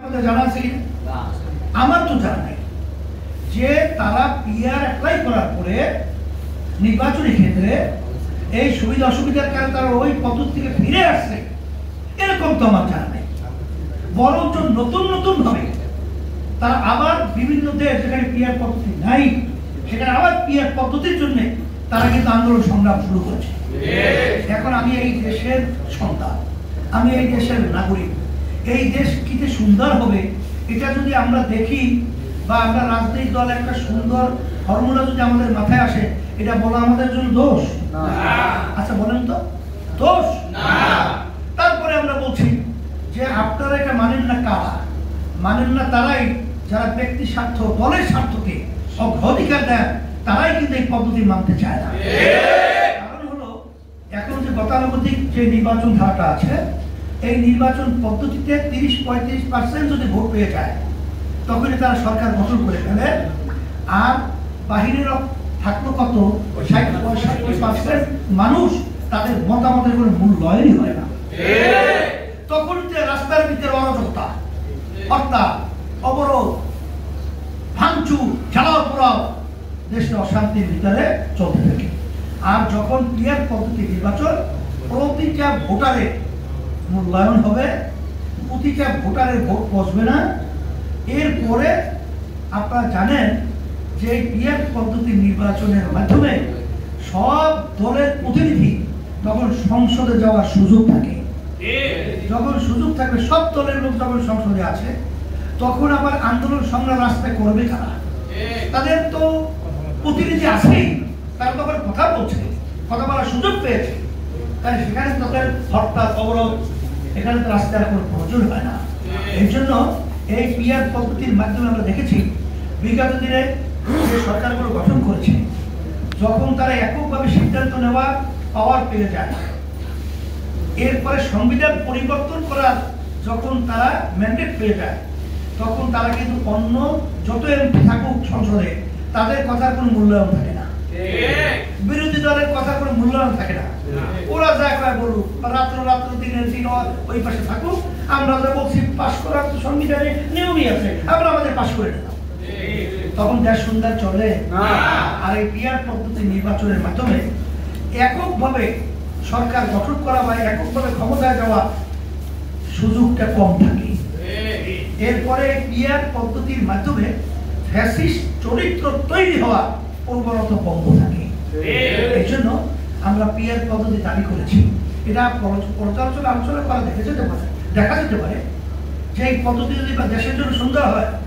আপনাদের জানা আছে কি? আমার তো জানা নাই যে তারা পিআর অ্যাপ্লাই করার পরে নির্বাচনী ক্ষেত্রে এই সুবিধা অসুবিধার কারণে তারা ওই পদ্ধতি থেকে ফিরে আসছে, এরকম তো আমার জানা নেই। বরঞ্চ নতুন নতুন ভাবে তারা আবার বিভিন্ন দেশ যেখানে পিআর পদ্ধতি নাই সেখানে আবার পিআর পদ্ধতির জন্য তারা কিন্তু আন্দোলন সংগ্রাম শুরু করেছে। এখন আমি এই দেশের সন্তান, আমি এই দেশের নাগরিক, এই দেশ কি যে সুন্দর হবে এটা যদি আমরা দেখি বা আমরা রাজনৈতিক দল একটা সুন্দর ফর্মুলা যদি আমাদের মাথায় আসে, এটা বলা আমাদের জন্য দোষ? আচ্ছা বলেন তো, দোষ? তারপরে আমরা বলছি যে আপনারা এটা মানেন না, কারা মানেন না? তারাই যারা ব্যক্তি স্বার্থ, দলের স্বার্থকে অগ্রাধিকার দেন, তারাই কিন্তু এই পদ্ধতি মানতে চায় না। কারণ হলো এখন যে গতানুগতিক যে নির্বাচন ধারাটা আছে, এই নির্বাচন পদ্ধতিতে 30-35% যদি ভোট পেয়ে যায় তখনই তারা সরকার গঠন করে ফেলে। আর বাহিরের থাকলো কত 60-65% মানুষ, তাদের মতামতের কোনো মূল্যায়নই হয় না। তখন যে রাস্তার ভিতরে অরাজকতা, হত্যা, অবরোধ, ভাঙচুর, জ্বালাও পোড়াও, দেশে অশান্তির ভিতরে চলতে থাকে। আর যখন পিআর পদ্ধতি নির্বাচন, প্রতিটা ভোটারের মূল্যায়ন হবে, প্রতিটা ভোটারের ভোট বসবে না। এরপরে আপনারা জানেন যে পিআর পদ্ধতি নির্বাচনের মাধ্যমে সব দলের প্রতিনিধি তখন সংসদে যাওয়ার সুযোগ থাকে। যখন সুযোগ থাকবে, সব দলের লোক যখন সংসদে আছে, তখন আবার আন্দোলন সংগ্রাম রাস্তায় করবে কারা? তাদের তো প্রতিনিধি আছেই, তারা তো আবার কথা বলছে, কথা বলার সুযোগ পেয়েছে, তাই সেখানে তাদের হরতাল, অবরোধ, এখানে তো রাস্তার কোনো প্রয়োজন হয় না। এই জন্য এই পিআর পদ্ধতির মাধ্যমে আমরা দেখেছি বিগত দিনে যে সরকারগুলো গঠন করেছে, যখন তারা এককভাবে সিদ্ধান্ত নেওয়া পাওয়ার পেয়ে যায়, এরপরে সংবিধান পরিবর্তন করার যখন তারা ম্যান্ডেট পেয়ে যায়, তখন তারা কিন্তু অন্য যত এমপি থাকুক সংসদে, তাদের কথার কোনো মূল্যায়ন থাকে না, বিরোধী দলের কথার কোনো মূল্যায়ন থাকে না। ওরা যা কয় বলুক, রাত্র দিনের দিন ওই পাশে থাকুক, আমরা যা বলছি পাশ করার তো সংবিধানে নিয়মই আছে, আমরা আমাদের পাশ করে নিলাম। তখন দেশ সুন্দর চলে। আর এই পিআর পদ্ধতি নির্বাচনের মাধ্যমে এককভাবে সরকার গঠন করা বা এককভাবে ক্ষমতায় যাওয়া সুযোগটা কম থাকে। এরপরে পিআর পদ্ধতির মাধ্যমে ফ্যাসিস্ট চরিত্র তৈরি হওয়া প্রবণতা বন্ধ থাকে। এই জন্য আমরা পিআর পদ্ধতি দাবি করেছি। এটা পর্যালোচনা আলোচনা করা দেখা যেতে পারে যে এই পদ্ধতি যদি দেশের জন্য সুন্দর হয়,